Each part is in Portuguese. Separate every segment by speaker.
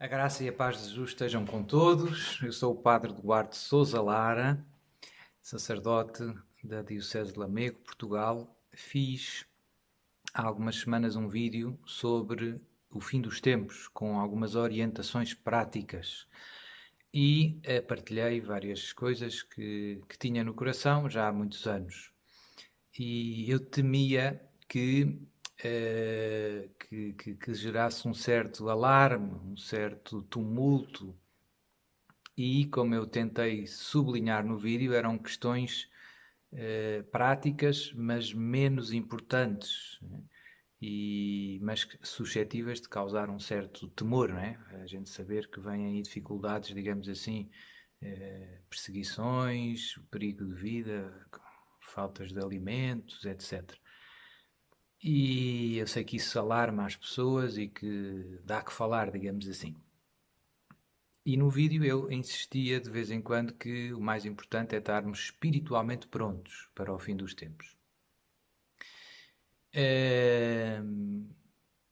Speaker 1: A graça e a paz de Jesus estejam com todos. Eu sou o Padre Duarte Sousa Lara, sacerdote da Diocese de Lamego, Portugal. Fiz há algumas semanas um vídeo sobre o fim dos tempos, com algumas orientações práticas. E partilhei várias coisas que tinha no coração já há muitos anos. E eu temia que gerasse um certo alarme, um certo tumulto. E, como eu tentei sublinhar no vídeo, eram questões práticas, mas menos importantes, né? Mas suscetíveis de causar um certo temor, não é? A gente saber que vêm aí dificuldades, digamos assim, perseguições, perigo de vida, faltas de alimentos, etc. E eu sei que isso alarma as pessoas e que dá que falar, digamos assim. E no vídeo eu insistia de vez em quando que o mais importante é estarmos espiritualmente prontos para o fim dos tempos.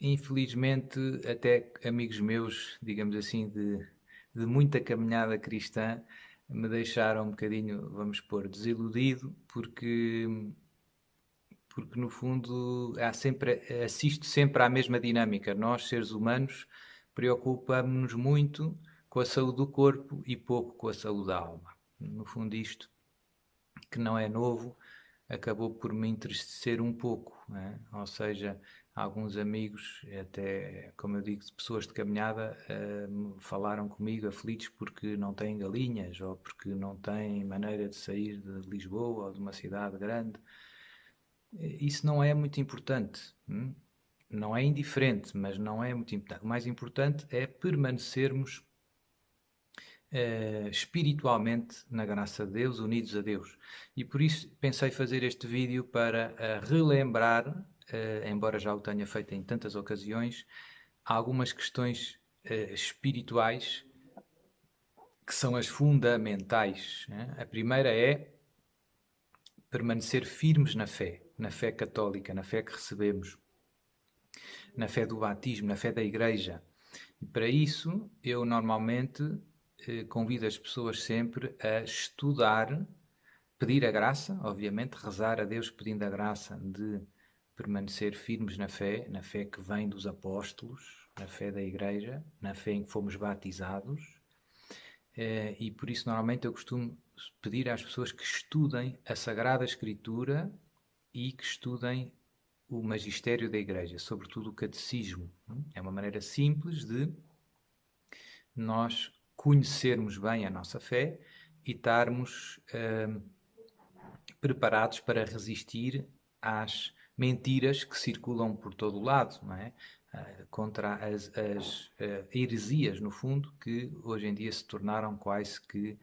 Speaker 1: Infelizmente, até amigos meus, digamos assim, de muita caminhada cristã, me deixaram um bocadinho, vamos pôr, desiludido, porque no fundo assisto sempre à mesma dinâmica. Nós, seres humanos, preocupamos-nos muito com a saúde do corpo e pouco com a saúde da alma. No fundo, isto, que não é novo, acabou por me entristecer um pouco, né? Ou seja, alguns amigos, até, como eu digo, de pessoas de caminhada, falaram comigo aflitos porque não têm galinhas ou porque não têm maneira de sair de Lisboa ou de uma cidade grande. Isso não é muito importante. Não é indiferente, mas não é muito importante. O mais importante é permanecermos espiritualmente na graça de Deus, unidos a Deus. E por isso pensei fazer este vídeo para relembrar, embora já o tenha feito em tantas ocasiões, algumas questões espirituais que são as fundamentais, né? A primeira é permanecer firmes na fé católica, na fé que recebemos, na fé do batismo, na fé da Igreja. E para isso, eu normalmente convido as pessoas sempre a estudar, pedir a graça, obviamente, rezar a Deus pedindo a graça de permanecer firmes na fé que vem dos apóstolos, na fé da Igreja, na fé em que fomos batizados. E por isso, normalmente, eu costumo pedir às pessoas que estudem a Sagrada Escritura e que estudem o magistério da Igreja, sobretudo o catecismo. É uma maneira simples de nós conhecermos bem a nossa fé e estarmos preparados para resistir às mentiras que circulam por todo o lado, não é? Contra as heresias, no fundo, que hoje em dia se tornaram quase que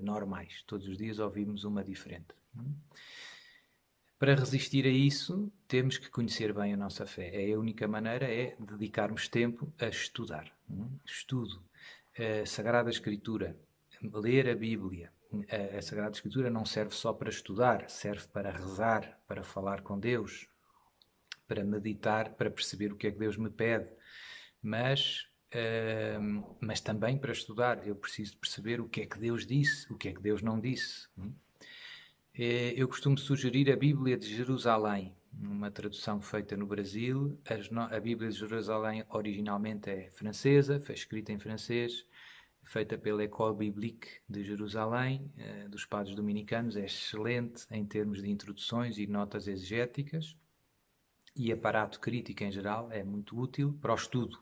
Speaker 1: normais. Todos os dias ouvimos uma diferente. Para resistir a isso, temos que conhecer bem a nossa fé. A única maneira é dedicarmos tempo a estudar. Estudo. A Sagrada Escritura. Ler a Bíblia. A Sagrada Escritura não serve só para estudar, serve para rezar, para falar com Deus, para meditar, para perceber o que é que Deus me pede. Mas também para estudar. Eu preciso perceber o que é que Deus disse, o que é que Deus não disse. Eu costumo sugerir a Bíblia de Jerusalém, uma tradução feita no Brasil. A Bíblia de Jerusalém originalmente é francesa, foi escrita em francês, feita pela École Biblique de Jerusalém, dos padres dominicanos. É excelente em termos de introduções e notas exegéticas e aparato crítico em geral, é muito útil para o estudo.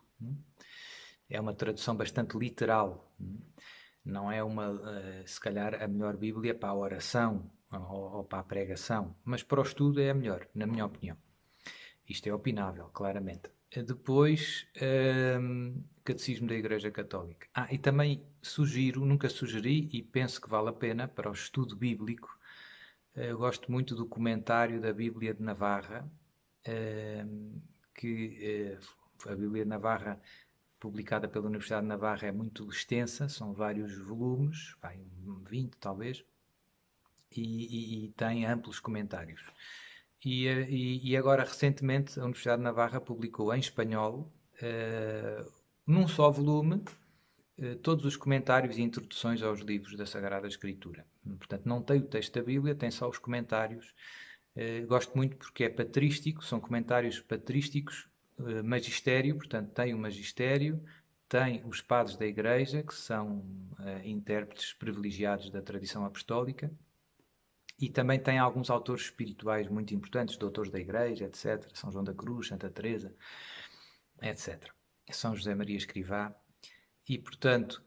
Speaker 1: É uma tradução bastante literal. Não é se calhar, a melhor Bíblia para a oração ou para a pregação, mas para o estudo é a melhor, na minha opinião. Isto é opinável, claramente. Depois, Catecismo da Igreja Católica. E também nunca sugeri e penso que vale a pena para o estudo bíblico. Eu gosto muito do comentário da Bíblia de Navarra, a Bíblia de Navarra, publicada pela Universidade de Navarra, é muito extensa, são vários volumes, 20 talvez, e tem amplos comentários. E agora, recentemente, a Universidade de Navarra publicou em espanhol num só volume, todos os comentários e introduções aos livros da Sagrada Escritura. Portanto, não tem o texto da Bíblia, tem só os comentários. Gosto muito porque é patrístico, são comentários patrísticos, magistério, portanto, tem o magistério, tem os padres da Igreja, que são intérpretes privilegiados da tradição apostólica, e também tem alguns autores espirituais muito importantes, doutores da Igreja, etc. São João da Cruz, Santa Teresa, etc. São José Maria Escrivá. E, portanto,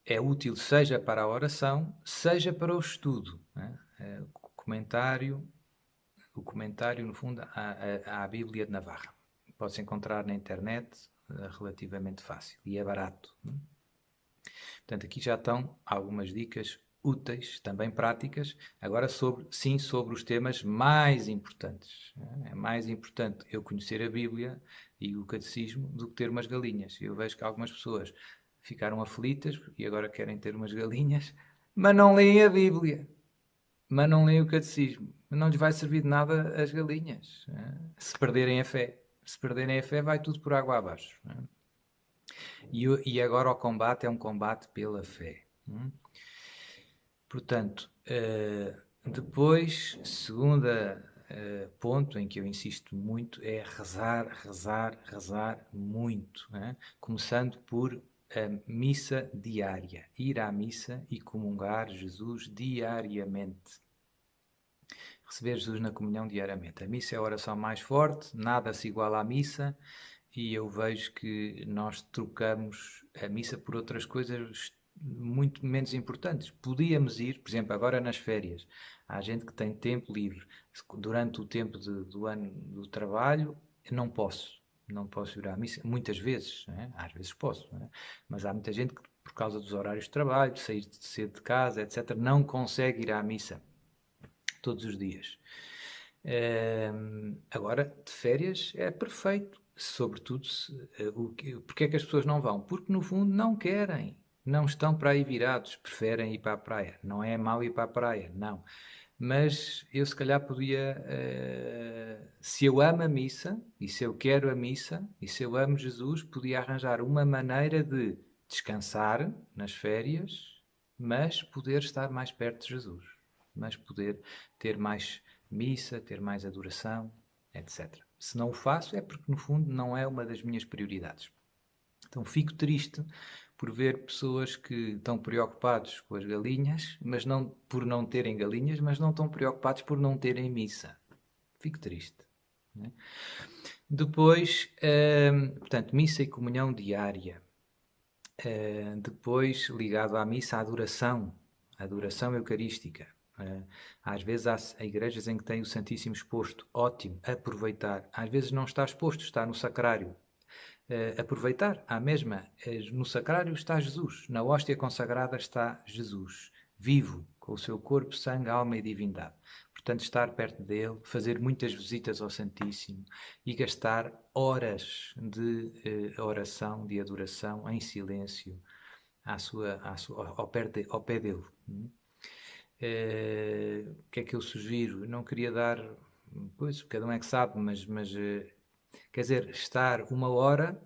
Speaker 1: é útil seja para a oração, seja para o estudo. Né? O comentário, no fundo, à Bíblia de Navarra. Pode-se encontrar na internet, relativamente fácil, e é barato. Né? Portanto, aqui já estão algumas dicas úteis, também práticas, agora sobre os temas mais importantes. É mais importante eu conhecer a Bíblia e o catecismo do que ter umas galinhas. Eu vejo que algumas pessoas ficaram aflitas e agora querem ter umas galinhas, mas não leem a Bíblia, mas não leem o catecismo. Não lhes vai servir de nada as galinhas, se perderem a fé. Se perderem a fé, vai tudo por água abaixo. E agora o combate é um combate pela fé. Portanto, depois, segunda ponto em que eu insisto muito é rezar, rezar, rezar muito. Começando por a missa diária. Ir à missa e comungar Jesus diariamente. Receber Jesus na comunhão diariamente. A missa é a oração mais forte, nada se iguala à missa, e eu vejo que nós trocamos a missa por outras coisas muito menos importantes. Podíamos ir, por exemplo, agora nas férias. Há gente que tem tempo livre. Durante o tempo do ano do trabalho, não posso ir à missa. Muitas vezes, às vezes posso, mas há muita gente que, por causa dos horários de trabalho, de sair cedo de casa, etc., não consegue ir à missa todos os dias. Agora, de férias, é perfeito. Sobretudo, porque é que as pessoas não vão? Porque, no fundo, não querem. Não estão para aí virados. Preferem ir para a praia. Não é mau ir para a praia, não. Mas eu, se calhar, podia... se eu amo a missa, e se eu quero a missa, e se eu amo Jesus, podia arranjar uma maneira de descansar nas férias, mas poder estar mais perto de Jesus. Mas poder ter mais missa, ter mais adoração, etc. Se não o faço é porque, no fundo, não é uma das minhas prioridades. Então fico triste por ver pessoas que estão preocupados com as galinhas, mas não por não terem galinhas, mas não estão preocupados por não terem missa. Fico triste. Né? Depois, portanto, missa e comunhão diária. Depois, ligado à missa, a adoração eucarística. Às vezes há igrejas em que tem o Santíssimo exposto, ótimo, aproveitar. Às vezes não está exposto, está no sacrário. Aproveitar, à mesma, no sacrário está Jesus, na hóstia consagrada está Jesus, vivo, com o seu corpo, sangue, alma e divindade. Portanto, estar perto dele, fazer muitas visitas ao Santíssimo e gastar horas de oração, de adoração, em silêncio, ao pé dele. O que é que eu sugiro? Eu não queria dar, pois, cada um é que sabe, mas quer dizer, estar uma hora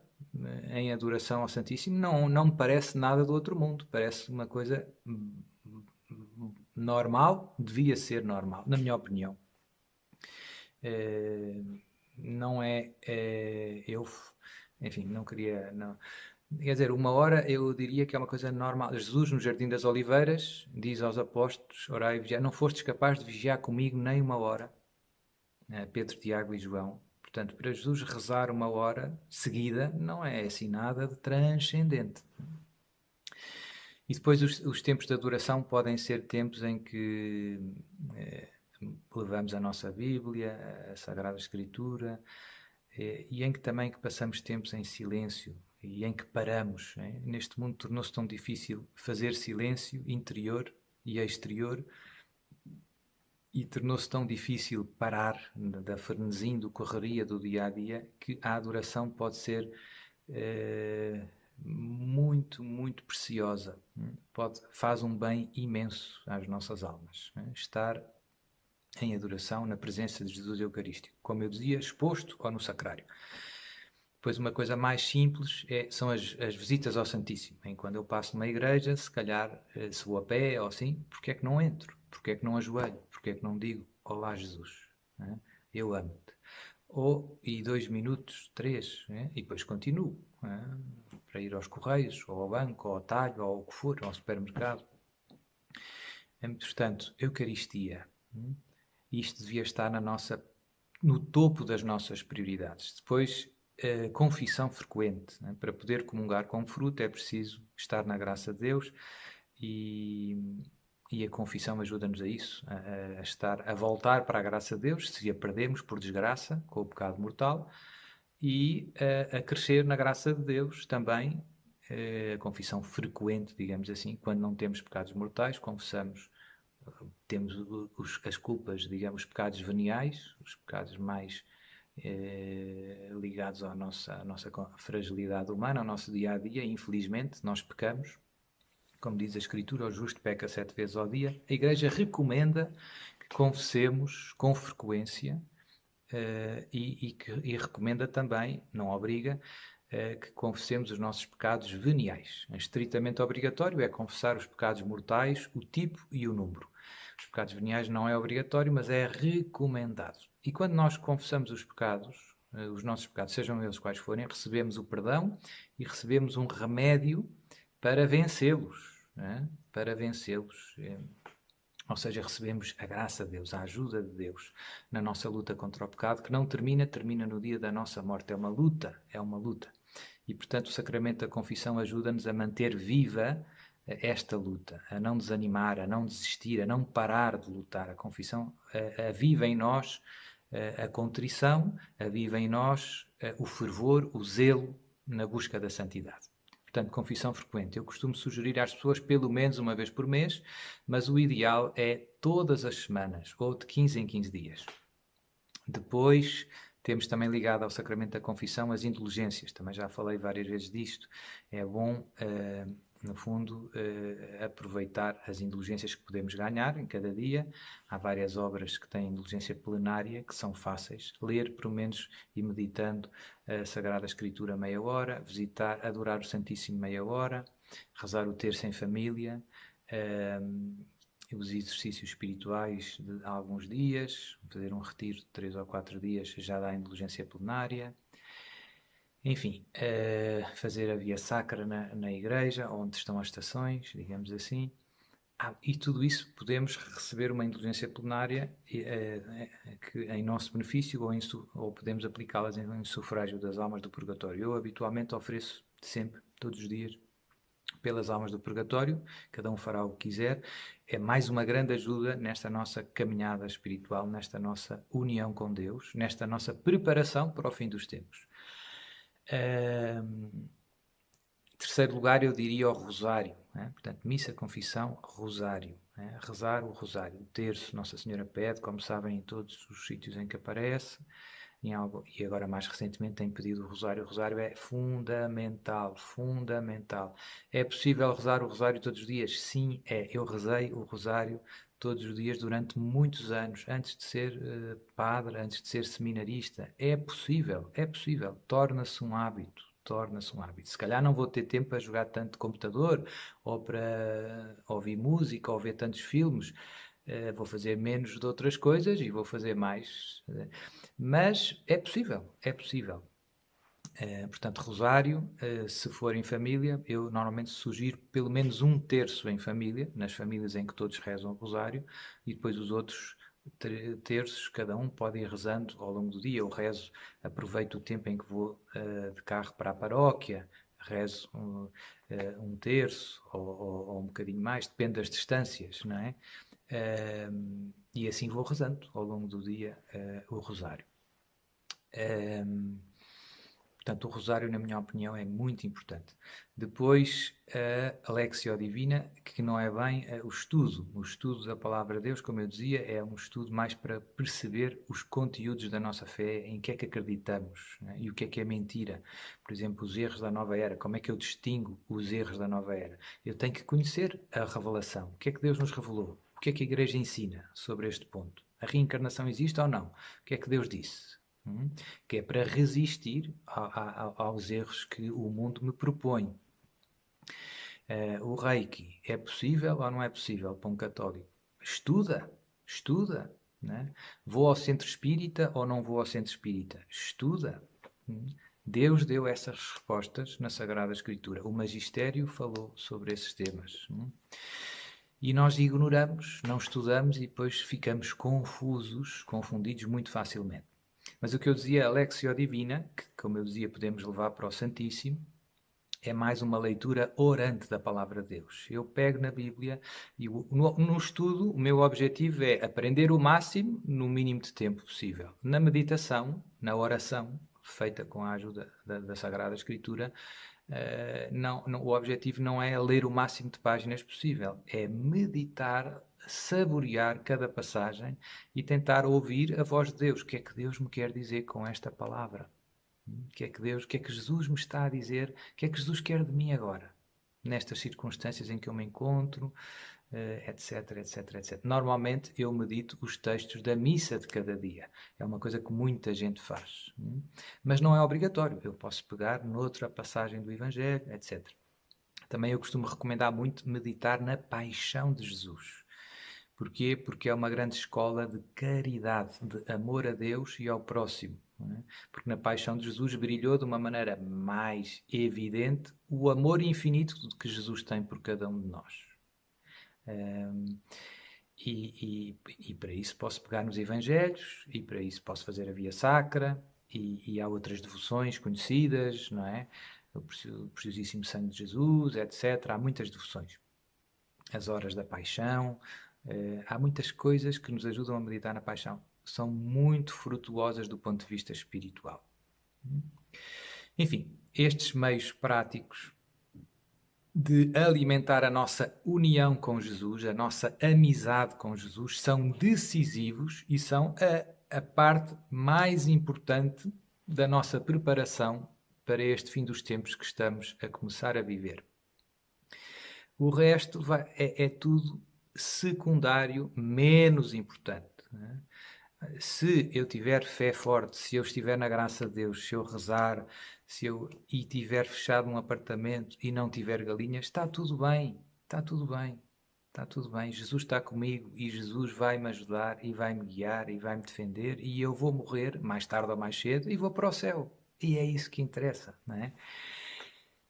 Speaker 1: em adoração ao Santíssimo não me parece nada do outro mundo, parece uma coisa normal, devia ser normal, na minha opinião. Não é, enfim, não queria, não. Quer dizer, uma hora eu diria que é uma coisa normal. Jesus, no Jardim das Oliveiras, diz aos apóstolos, orai e vigiai, não fostes capazes de vigiar comigo nem uma hora. Pedro, Tiago e João. Portanto, para Jesus rezar uma hora seguida não é assim nada de transcendente. E depois os tempos de adoração podem ser tempos em que levamos a nossa Bíblia, a Sagrada Escritura, e em que também que passamos tempos em silêncio e em que paramos. Neste mundo tornou-se tão difícil fazer silêncio interior e exterior, e tornou-se tão difícil parar da frenesim, do correria do dia-a-dia, que a adoração pode ser muito, muito preciosa. Faz um bem imenso às nossas almas. Estar em adoração na presença de Jesus Eucarístico. Como eu dizia, exposto ou no sacrário. Depois uma coisa mais simples são as visitas ao Santíssimo. Quando eu passo numa igreja, se calhar, se vou a pé ou assim, porque é que não entro? Porque é que não ajoelho? Porque é que não digo, olá Jesus, né? Eu amo-te. E 2 minutos, 3, né? E depois continuo, né? Para ir aos correios, ou ao banco, ou ao talho, ou ao que for, ou ao supermercado. Portanto, Eucaristia, isto devia estar no topo das nossas prioridades. Depois, confissão frequente, né? Para poder comungar com fruto é preciso estar na graça de Deus e a confissão ajuda-nos a isso, a voltar para a graça de Deus, se a perdemos por desgraça, com o pecado mortal, e a crescer na graça de Deus também, a confissão frequente, digamos assim, quando não temos pecados mortais, confessamos, temos as culpas, digamos, os pecados veniais, os pecados mais ligados à nossa fragilidade humana, ao nosso dia-a-dia. Infelizmente, nós pecamos. Como diz a Escritura, o justo peca 7 vezes ao dia. A Igreja recomenda que confessemos com frequência e recomenda também, não obriga, que confessemos os nossos pecados veniais. Estritamente obrigatório é confessar os pecados mortais, o tipo e o número. Os pecados veniais não é obrigatório, mas é recomendado. E quando nós confessamos os pecados, os nossos pecados, sejam eles quais forem, recebemos o perdão e recebemos um remédio para vencê-los, né? Para vencê-los. Ou seja, recebemos a graça de Deus, a ajuda de Deus na nossa luta contra o pecado, que não termina no dia da nossa morte. É uma luta, é uma luta. E, portanto, o sacramento da confissão ajuda-nos a manter viva esta luta, a não desanimar, a não desistir, a não parar de lutar. A confissão aviva em nós a contrição, aviva em nós o fervor, o zelo na busca da santidade. Portanto, confissão frequente. Eu costumo sugerir às pessoas pelo menos uma vez por mês, mas o ideal é todas as semanas, ou de 15 em 15 dias. Depois, temos também ligado ao sacramento da confissão as indulgências. Também já falei várias vezes disto. É bom, no fundo, aproveitar as indulgências que podemos ganhar em cada dia. Há várias obras que têm indulgência plenária, que são fáceis. Ler, pelo menos, e meditando a Sagrada Escritura meia hora, visitar, adorar o Santíssimo meia hora, rezar o terço em família, os exercícios espirituais de alguns dias, fazer um retiro de 3 ou 4 dias já dá indulgência plenária. Enfim, fazer a via sacra na igreja, onde estão as estações, digamos assim. E tudo isso podemos receber uma indulgência plenária que, em nosso benefício, ou podemos aplicá-las em sufrágio das almas do purgatório. Eu habitualmente ofereço sempre, todos os dias, pelas almas do purgatório, cada um fará o que quiser. É mais uma grande ajuda nesta nossa caminhada espiritual, nesta nossa união com Deus, nesta nossa preparação para o fim dos tempos. Em terceiro lugar, eu diria o rosário, né? Portanto, missa, confissão, rosário, né? Rezar o rosário. O terço, Nossa Senhora pede, como sabem, em todos os sítios em que aparece, e agora mais recentemente tem pedido o rosário. O rosário é fundamental, fundamental. É possível rezar o rosário todos os dias? Sim, é. Eu rezei o rosário todos os dias durante muitos anos, antes de ser padre, antes de ser seminarista. É possível, é possível. Torna-se um hábito. Torna-se um hábito. Se calhar não vou ter tempo para jogar tanto computador, ou para ouvir música, ou ver tantos filmes. Vou fazer menos de outras coisas e vou fazer mais. Mas é possível, é possível. Portanto, rosário, se for em família, eu normalmente sugiro pelo menos um terço em família, nas famílias em que todos rezam o rosário, e depois os outros terços, cada um pode ir rezando ao longo do dia. Eu rezo, aproveito o tempo em que vou de carro para a paróquia, rezo um terço ou um bocadinho mais, depende das distâncias, não é? E assim vou rezando ao longo do dia o rosário. Portanto, o rosário, na minha opinião, é muito importante. Depois, a Lectio Divina, que não é bem o estudo da Palavra de Deus, como eu dizia, é um estudo mais para perceber os conteúdos da nossa fé, em que é que acreditamos, né? E o que é mentira. Por exemplo, os erros da nova era. Como é que eu distingo os erros da nova era? Eu tenho que conhecer a revelação. O que é que Deus nos revelou? O que é que a Igreja ensina sobre este ponto? A reencarnação existe ou não? O que é que Deus disse? que é para resistir aos erros que o mundo me propõe. O Reiki é possível ou não é possível para um católico? Estuda, né? Vou ao centro espírita ou não vou ao centro espírita? Estuda. Deus deu essas respostas na Sagrada Escritura. O Magistério falou sobre esses temas. E nós ignoramos, não estudamos e depois ficamos confundidos muito facilmente. Mas o que eu dizia, a Lectio Divina, que, como eu dizia, podemos levar para o Santíssimo, é mais uma leitura orante da Palavra de Deus. Eu pego na Bíblia e no estudo o meu objetivo é aprender o máximo no mínimo de tempo possível. Na meditação, na oração, feita com a ajuda da Sagrada Escritura, o objetivo não é ler o máximo de páginas possível, é meditar, saborear cada passagem e tentar ouvir a voz de Deus. O que é que Deus me quer dizer com esta palavra? O que é que Jesus me está a dizer? O que é que Jesus quer de mim agora? Nestas circunstâncias em que eu me encontro, etc, etc, etc. Normalmente eu medito os textos da missa de cada dia. É uma coisa que muita gente faz. Mas não é obrigatório. Eu posso pegar noutra passagem do Evangelho, etc. Também eu costumo recomendar muito meditar na paixão de Jesus. Porquê? Porque é uma grande escola de caridade, de amor a Deus e ao próximo. Não é? Porque na paixão de Jesus brilhou de uma maneira mais evidente o amor infinito que Jesus tem por cada um de nós. E para isso posso pegar nos Evangelhos, e para isso posso fazer a Via Sacra, e há outras devoções conhecidas, não é? O Preciosíssimo Sangue de Jesus, etc. Há muitas devoções. As horas da paixão, há muitas coisas que nos ajudam a meditar na paixão. São muito frutuosas do ponto de vista espiritual. Enfim, estes meios práticos de alimentar a nossa união com Jesus, a nossa amizade com Jesus, são decisivos e são a parte mais importante da nossa preparação para este fim dos tempos que estamos a começar a viver. O resto é tudo secundário, menos importante. Né? Se eu tiver fé forte, se eu estiver na graça de Deus, se eu rezar, e tiver fechado um apartamento e não tiver galinhas, está tudo bem, está tudo bem, está tudo bem. Jesus está comigo e Jesus vai-me ajudar e vai-me guiar e vai-me defender e eu vou morrer, mais tarde ou mais cedo, e vou para o céu. E é isso que interessa, não é?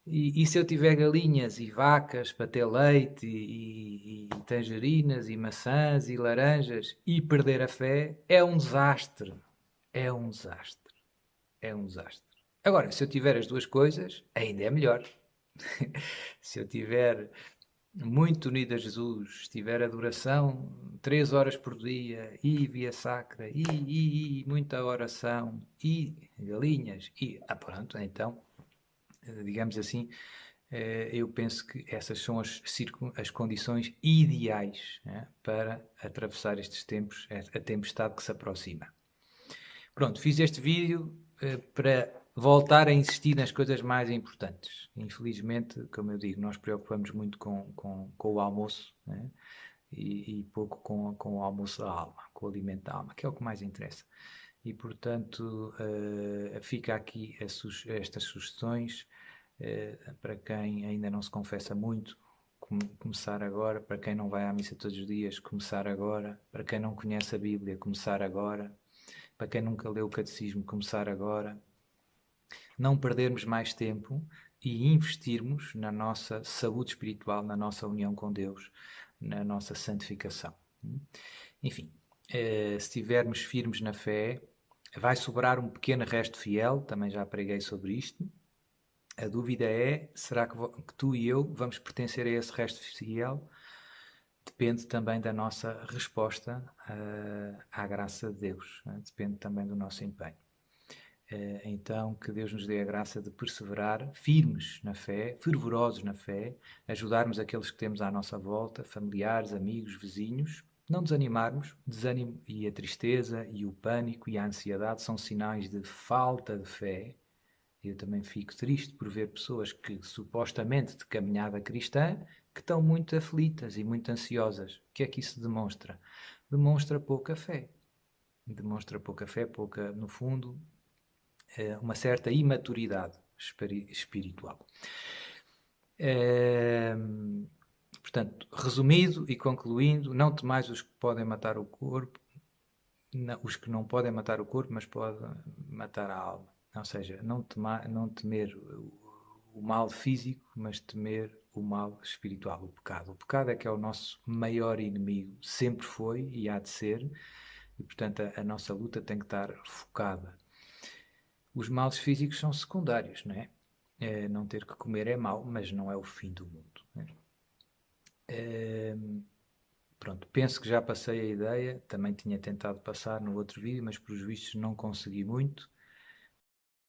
Speaker 1: E se eu tiver galinhas e vacas para ter leite e tangerinas e maçãs e laranjas e perder a fé, é um desastre. É um desastre. É um desastre. Agora, se eu tiver as duas coisas, ainda é melhor. Se eu tiver muito unido a Jesus, tiver adoração 3 horas por dia e via sacra e muita oração e galinhas e pronto, então digamos assim, eu penso que essas são as condições ideais, né, para atravessar estes tempos, a tempestade que se aproxima. Pronto, fiz este vídeo para voltar a insistir nas coisas mais importantes. Infelizmente, como eu digo, nós preocupamos muito com o almoço, né, e pouco com o almoço da alma, com o alimento da alma, que é o que mais interessa. E, portanto, fica aqui estas sugestões para quem ainda não se confessa muito, começar agora, para quem não vai à missa todos os dias, começar agora, para quem não conhece a Bíblia, começar agora, para quem nunca leu o Catecismo, começar agora. Não perdermos mais tempo e investirmos na nossa saúde espiritual, na nossa união com Deus, na nossa santificação. Enfim, se estivermos firmes na fé, vai sobrar um pequeno resto fiel, também já preguei sobre isto. A dúvida é, será que tu e eu vamos pertencer a esse resto fiel? Depende também da nossa resposta à graça de Deus, né? Depende também do nosso empenho. Então, que Deus nos dê a graça de perseverar firmes na fé, fervorosos na fé, ajudarmos aqueles que temos à nossa volta, familiares, amigos, vizinhos, não desanimarmos. Desânimo e a tristeza e o pânico e a ansiedade são sinais de falta de fé. Eu também fico triste por ver pessoas que, supostamente de caminhada cristã, que estão muito aflitas e muito ansiosas. O que é que isso demonstra? Demonstra pouca fé. Demonstra pouca fé, no fundo, uma certa imaturidade espiritual. Portanto, resumido e concluindo, não temais os que podem matar o corpo, os que não podem matar o corpo, mas podem matar a alma. Ou seja, não temer o mal físico, mas temer o mal espiritual, o pecado. O pecado é que é o nosso maior inimigo, sempre foi e há de ser, e portanto a nossa luta tem que estar focada. Os males físicos são secundários, não é? Não ter que comer é mau, mas não é o fim do mundo. Não é? Pronto, penso que já passei a ideia, também tinha tentado passar no outro vídeo, mas pelos vistos não consegui muito.